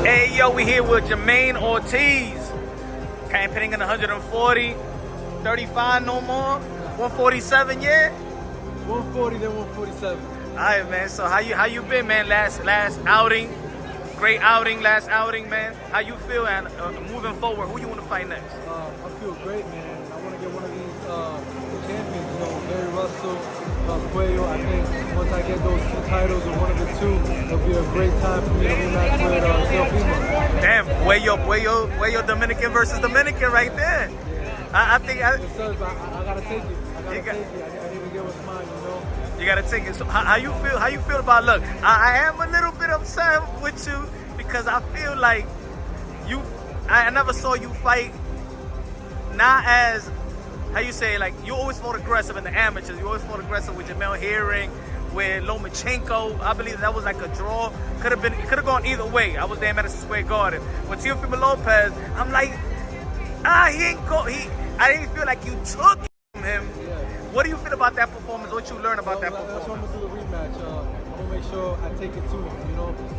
Hey, yo, we here with Jamaine Ortiz. Campaigning in 140, 35 no more, 147, yeah? 140, then 147. All right, man. So how you been, man? Last outing, great outing, last outing, man. How you feel, and moving forward, who you want to fight next? I feel great, man. I want to get one of these champions, Gary Russell, Cuello. I think once I get those two titles or one of the two, it'll be a great time for me to rematch with Teofimo. Damn, Cuello, Dominican versus Dominican right there. Yeah. I think I gotta take it. I need to get what's mine, You gotta take it. So how you feel? How you feel about? Look, I am a little bit upset with you because I feel like I never saw you fight. Not as how you say, like you always fought aggressive in the amateurs. You always fought aggressive with Jamel Herring, with Lomachenko. I believe that was like a draw. It could have gone either way. I was there at Madison Square Garden. With Teofimo Lopez, I'm like, he ain't go. I didn't feel like you took him. Yeah. What do you feel about that performance? What you learned about that performance? That's why I'm gonna do the rematch. I'm gonna make sure I take it to them.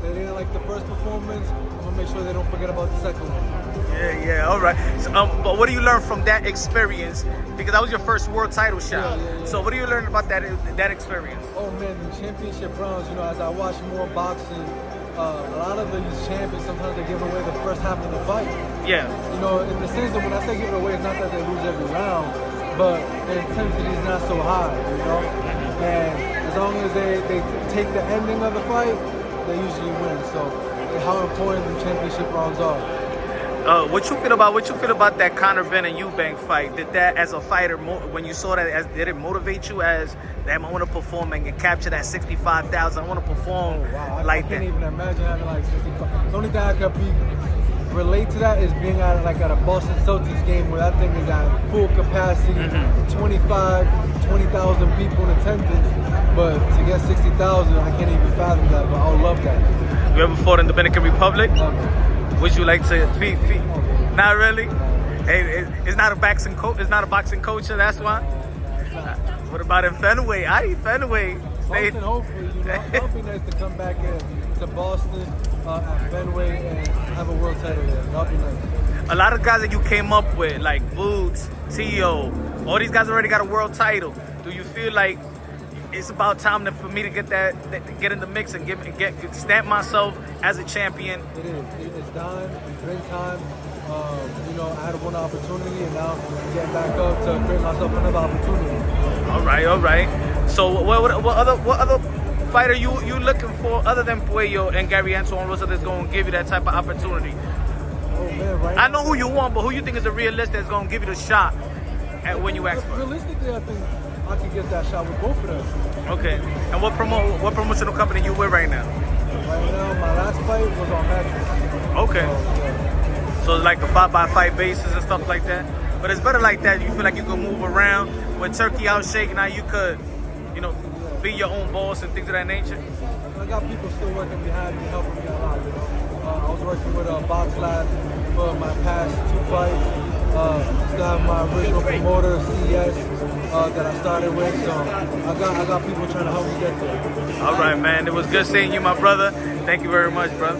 They didn't like the first performance. I'm gonna make sure they don't forget about the second one. Yeah, all right. So, but what do you learn from that experience? Because that was your first world title shot. Yeah. So what do you learn about that experience? Oh man, the championship rounds. As I watch more boxing, a lot of these champions sometimes they give away the first half of the fight. Yeah. In the sense that when I say give it away, it's not that they lose every round, but the intensity is not so high. And as long as they take the ending of the fight, they usually win. So how important the championship rounds are. What you feel about that Conor Benn and Eubank fight? Did that, as a fighter, when you saw that, did it motivate you as, damn, I want to perform and capture that 65,000? I want to perform I can't even imagine having like 65. The only thing I could relate to that is being at a Boston Celtics game where that thing is at full capacity, 20,000 people in attendance. But to get 60,000, I can't even fathom that. But I would love that. You ever fought in Dominican Republic? Would you like to feed? Not really. Hey, it's not a boxing coach. It's not a boxing culture. That's why. What about in Fenway? Fenway. Boston, hopefully, That would be nice to come back to Boston at Fenway and have a world title there. That would be nice. A lot of guys that you came up with, like Boots, Tio, all these guys already got a world title. Do you feel like it's about time for me to get in the mix and stamp myself as a champion? It is. It's time. It's been time. I had one opportunity, and now I'm getting back up to create myself another opportunity. All right. So what other fighter you looking for other than Cuello and Gary Antoine Russell that's going to give you that type of opportunity? Oh man, right. I know who you want, but who you think is a realist that's going to give you the shot when you ask for it? Realistically, I think I could get that shot with both of them. Okay. And what promotional company you with right now? Right now, my last fight was on Mattress. Okay. So it's like a 5-by-5 basis and stuff like that. But it's better like that. You feel like you can move around. With Turkey out shaking, now you could, be your own boss and things of that nature. I got people still working behind me, helping me a lot. I was working with a Box Lab for my past 2 fights. Still have my original promoter, CES, that I started with. So I got people trying to help me get there. All right, man. It was good seeing you, my brother. Thank you very much, brother.